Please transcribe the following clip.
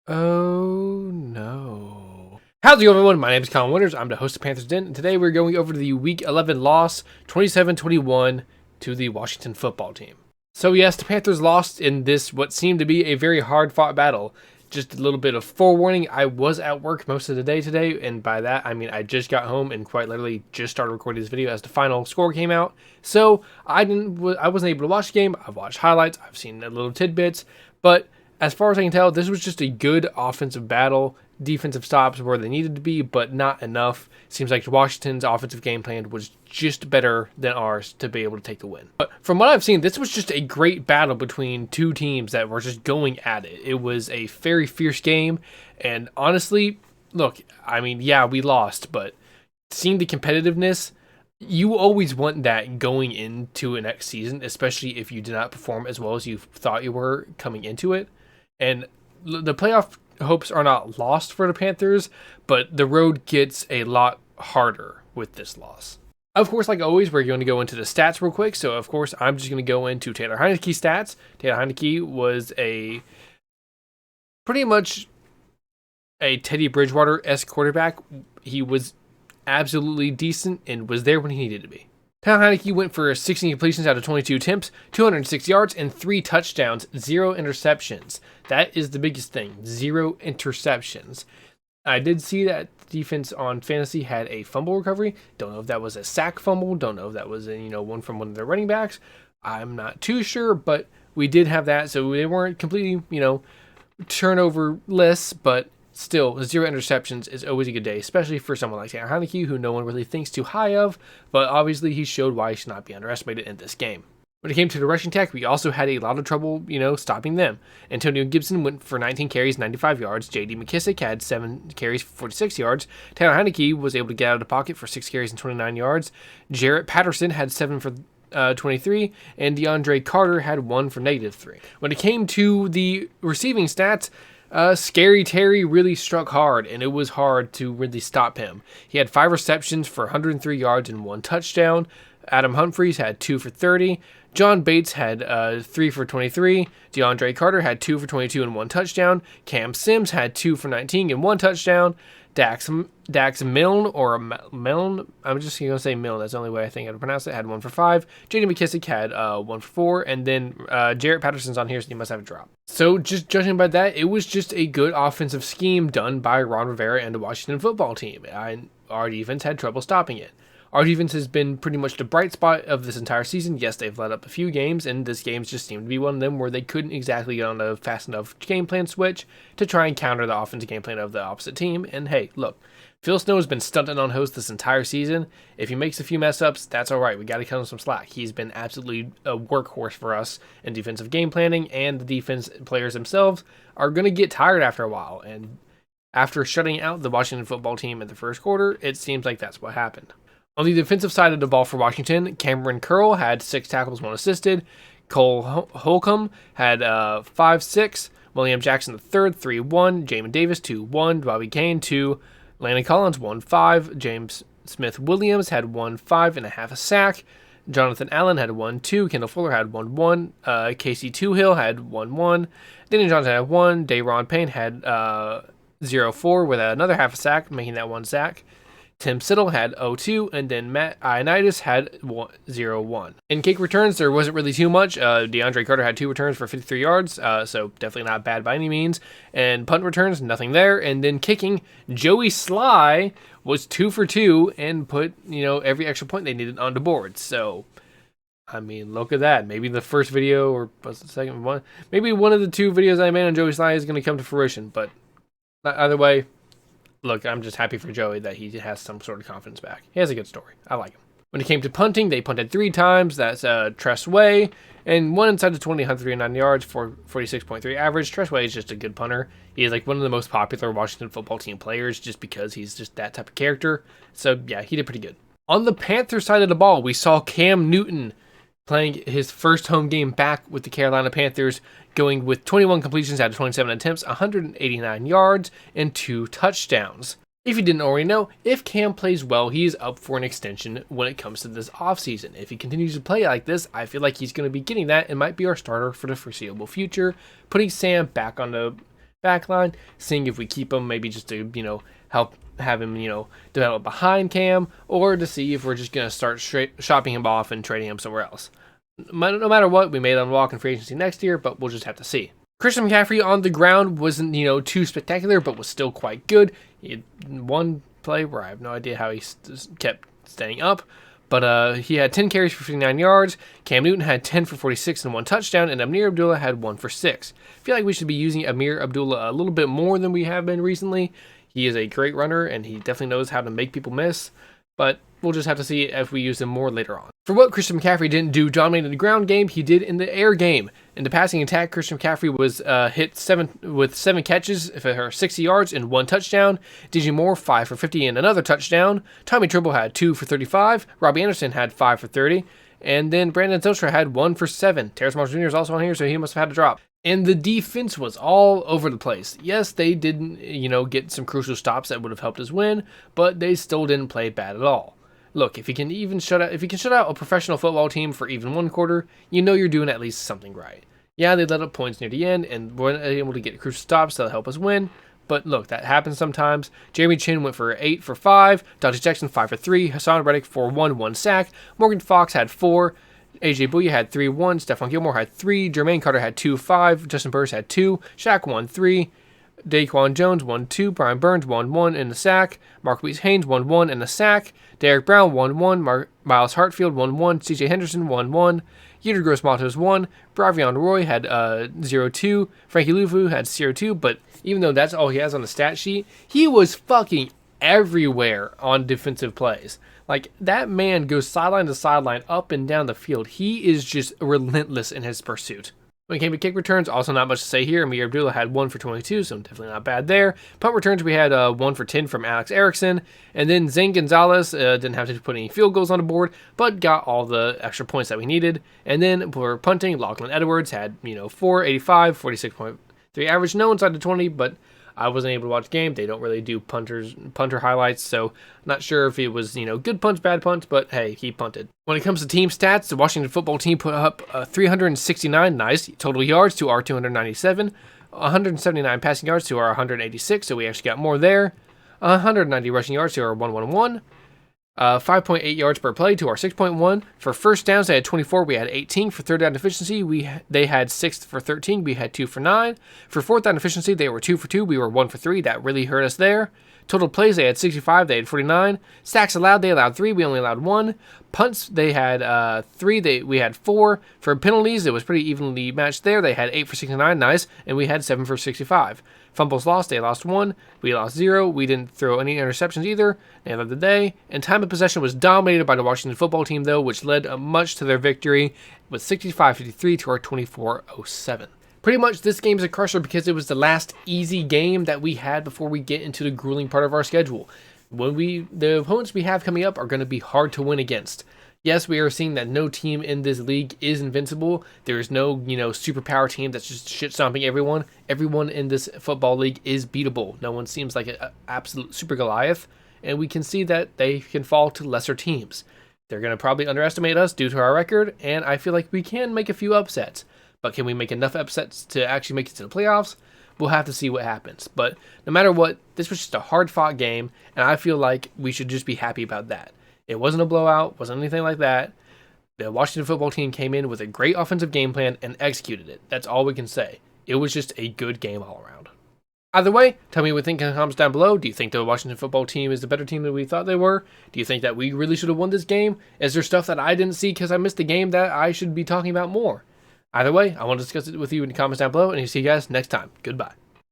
Oh no. How's it going, everyone? My name is Colin Winters. I'm the host of Panthers Den, and today we're going over the Week 11 loss, 27-21, to the Washington football team. So yes, the Panthers lost in this what seemed to be a very hard-fought battle. Just a little bit of forewarning, I was at work most of the day today, and by that I mean I just got home and quite literally just started recording this video as the final score came out. So I wasn't able to watch the game. I've watched highlights, I've seen little tidbits, but as far as I can tell, this was just a good offensive battle. Defensive stops where they needed to be, but not enough. Seems like Washington's offensive game plan was just better than ours to be able to take the win. But from what I've seen, this was just a great battle between two teams that were just going at it. It was a very fierce game, and honestly, look, I mean, yeah, we lost, but seeing the competitiveness, you always want that going into a next season, especially if you did not perform as well as you thought you were coming into it. And the playoff hopes are not lost for the Panthers, but the road gets a lot harder with this loss. Of course, like always, we're going to go into the stats real quick. So, of course, I'm just going to go into Taylor Heinicke's stats. Taylor Heinicke was pretty much a Teddy Bridgewater-esque quarterback. He was absolutely decent and was there when he needed to be. Taylor Heinicke went for 16 completions out of 22 attempts, 206 yards, and 3 touchdowns, 0 interceptions. That is the biggest thing, 0 interceptions. I did see that defense on fantasy had a fumble recovery. Don't know if that was a sack fumble. Don't know if that was one from one of their running backs. I'm not too sure, but we did have that, so they weren't completely turnover-less, but still, 0 interceptions is always a good day, especially for someone like Taylor Heinicke, who no one really thinks too high of, but obviously he showed why he should not be underestimated in this game. When it came to the rushing attack, we also had a lot of trouble, stopping them. Antonio Gibson went for 19 carries, 95 yards. J.D. McKissick had 7 carries, 46 yards. Taylor Heinicke was able to get out of the pocket for 6 carries and 29 yards. Jarrett Patterson had 7 for 23, and DeAndre Carter had 1 for -3. When it came to the receiving stats, Scary Terry really struck hard, and it was hard to really stop him. He had 5 receptions for 103 yards and 1 touchdown. Adam Humphries had 2 for 30. John Bates had 3 for 23. DeAndre Carter had 2 for 22 and 1 touchdown. Cam Sims had 2 for 19 and 1 touchdown. Dax Milne, or Milne, I'm just going to say Milne, that's the only way I think how to pronounce it, had 1 for 5. J.D. McKissick had 1 for 4, and then Jarrett Patterson's on here, so he must have a drop. So just judging by that, it was just a good offensive scheme done by Ron Rivera and the Washington football team. Our defense had trouble stopping it. Our defense has been pretty much the bright spot of this entire season. Yes, they've let up a few games, and this game just seemed to be one of them where they couldn't exactly get on a fast enough game plan switch to try and counter the offensive game plan of the opposite team. And hey, look, Phil Snow has been stunting on host this entire season. If he makes a few mess ups, that's all right. We got to cut him some slack. He's been absolutely a workhorse for us in defensive game planning, and the defense players themselves are going to get tired after a while. And after shutting out the Washington football team in the first quarter, it seems like that's what happened. On the defensive side of the ball for Washington, Cameron Curl had 6 tackles, 1 assisted. Cole Holcomb had 5-6. William Jackson III, 3-1. Jamin Davis, 2-1. Bobby Kane, 2. Landon Collins, 1-5. James Smith-Williams had 1-5 and a half a sack. Jonathan Allen had 1-2. Kendall Fuller had 1-1. Casey Toohill had 1-1. Danny Johnson had 1. Dayron Payne had 0-4 with another half a sack, making that 1 sack. Tim Siddle had 0-2, and then Matt Ioannidis had 0-1. In kick returns, there wasn't really too much. DeAndre Carter had 2 returns for 53 yards, so definitely not bad by any means. And punt returns, nothing there. And then kicking, Joey Sly was 2 for 2 and put, every extra point they needed on the board. So, I mean, look at that. Maybe the first video, or was the second one? Maybe one of the 2 videos I made on Joey Sly is going to come to fruition, but either way, look, I'm just happy for Joey that he has some sort of confidence back. He has a good story. I like him. When it came to punting, they punted 3 times. That's Tress Way. And 1 inside the 20, 139 yards for 46.3 average. Tress Way is just a good punter. He is like one of the most popular Washington football team players just because he's just that type of character. So, yeah, he did pretty good. On the Panther side of the ball, we saw Cam Newton playing his first home game back with the Carolina Panthers, going with 21 completions out of 27 attempts, 189 yards, and 2 touchdowns. If you didn't already know, if Cam plays well, he is up for an extension when it comes to this offseason. If he continues to play like this, I feel like he's going to be getting that and might be our starter for the foreseeable future, putting Sam back on the back line, seeing if we keep him, maybe just to, help have him, develop behind Cam, or to see if we're just going to start shopping him off and trading him somewhere else. No matter what, we may unlock in free agency next year, but we'll just have to see. Christian McCaffrey on the ground wasn't, too spectacular, but was still quite good. He had one play where I have no idea how he kept staying up, but he had 10 carries for 59 yards. Cam Newton had 10 for 46 and 1 touchdown, and Amir Abdullah had 1 for 6. I feel like we should be using Amir Abdullah a little bit more than we have been recently. He is a great runner, and he definitely knows how to make people miss, but we'll just have to see if we use him more later on. For what Christian McCaffrey didn't do dominating the ground game, he did in the air game. In the passing attack, Christian McCaffrey was hit 7 catches for 60 yards and 1 touchdown. DJ Moore, 5 for 50 and another touchdown. Tommy Tremble had 2 for 35. Robbie Anderson had 5 for 30. And then Brandon Zylstra had 1 for 7. Terrace Marshall Jr. is also on here, so he must have had a drop. And the defense was all over the place. Yes, they didn't, get some crucial stops that would have helped us win, but they still didn't play bad at all. Look, if you can shut out a professional football team for even one quarter, you're doing at least something right. Yeah, they let up points near the end and weren't able to get crucial stops that'll help us win. But look, that happens sometimes. Jeremy Chin went for 8 for 5. Dante Jackson 5 for 3. Hassan Reddick for 1 sack. Morgan Fox had 4. AJ Bouye had 3-1. Stephon Gilmore had 3. Jermaine Carter had 2-5. Justin Burris had 2. Shaq 1-3. Daquan Jones 1-2. Brian Burns 1-1 in the sack. Marquise Haynes 1-1 in the sack. Derek Brown 1-1. Miles Hartfield 1-1. CJ Henderson 1-1. Yetur Gross-Matos 1. Bravion Roy had 0-2. Frankie Luvu had 0-2. But even though that's all he has on the stat sheet, he was fucking everywhere on defensive plays. Like, that man goes sideline to sideline, up and down the field. He is just relentless in his pursuit. When it came to kick returns, also not much to say here. Amir Abdullah had 1 for 22, so definitely not bad there. Punt returns, we had 1 for 10 from Alex Erickson. And then Zane Gonzalez didn't have to put any field goals on the board, but got all the extra points that we needed. And then for punting, Lachlan Edwards had, 485, 46.3 average. No inside the 20, but I wasn't able to watch the game. They don't really do punter highlights, so not sure if it was, good punts, bad punts, but hey, he punted. When it comes to team stats, the Washington football team put up 369 nice total yards to our 297, 179 passing yards to our 186, so we actually got more there, 190 rushing yards to our 111, 5.8 yards per play to our 6.1. For first downs, they had 24. We had 18. For third down efficiency, they had 6 for 13. We had 2 for 9. For fourth down efficiency, they were 2 for 2. We were 1 for 3. That really hurt us there. Total plays, they had 65. They had 49. Sacks allowed, they allowed 3. We only allowed 1. Punts, they had 3. We had 4. For penalties, it was pretty evenly matched there. They had 8 for 69. Nice. And we had 7 for 65. Fumbles lost, they lost 1. We lost 0. We didn't throw any interceptions either. End of the day. And time of possession was dominated by the Washington football team, though, which led much to their victory with 65-53 to our 24-07. Pretty much this game is a crusher because it was the last easy game that we had before we get into the grueling part of our schedule. The opponents we have coming up are going to be hard to win against. Yes, we are seeing that no team in this league is invincible. There is no, superpower team that's just shit-stomping everyone. Everyone in this football league is beatable. No one seems like an absolute super Goliath, and we can see that they can fall to lesser teams. They're going to probably underestimate us due to our record, and I feel like we can make a few upsets. But can we make enough upsets to actually make it to the playoffs? We'll have to see what happens. But no matter what, this was just a hard-fought game, and I feel like we should just be happy about that. It wasn't a blowout, wasn't anything like that. The Washington football team came in with a great offensive game plan and executed it. That's all we can say. It was just a good game all around. Either way, tell me what you think in the comments down below. Do you think the Washington football team is the better team than we thought they were? Do you think that we really should have won this game? Is there stuff that I didn't see because I missed the game that I should be talking about more? Either way, I want to discuss it with you in the comments down below, and see you guys next time. Goodbye.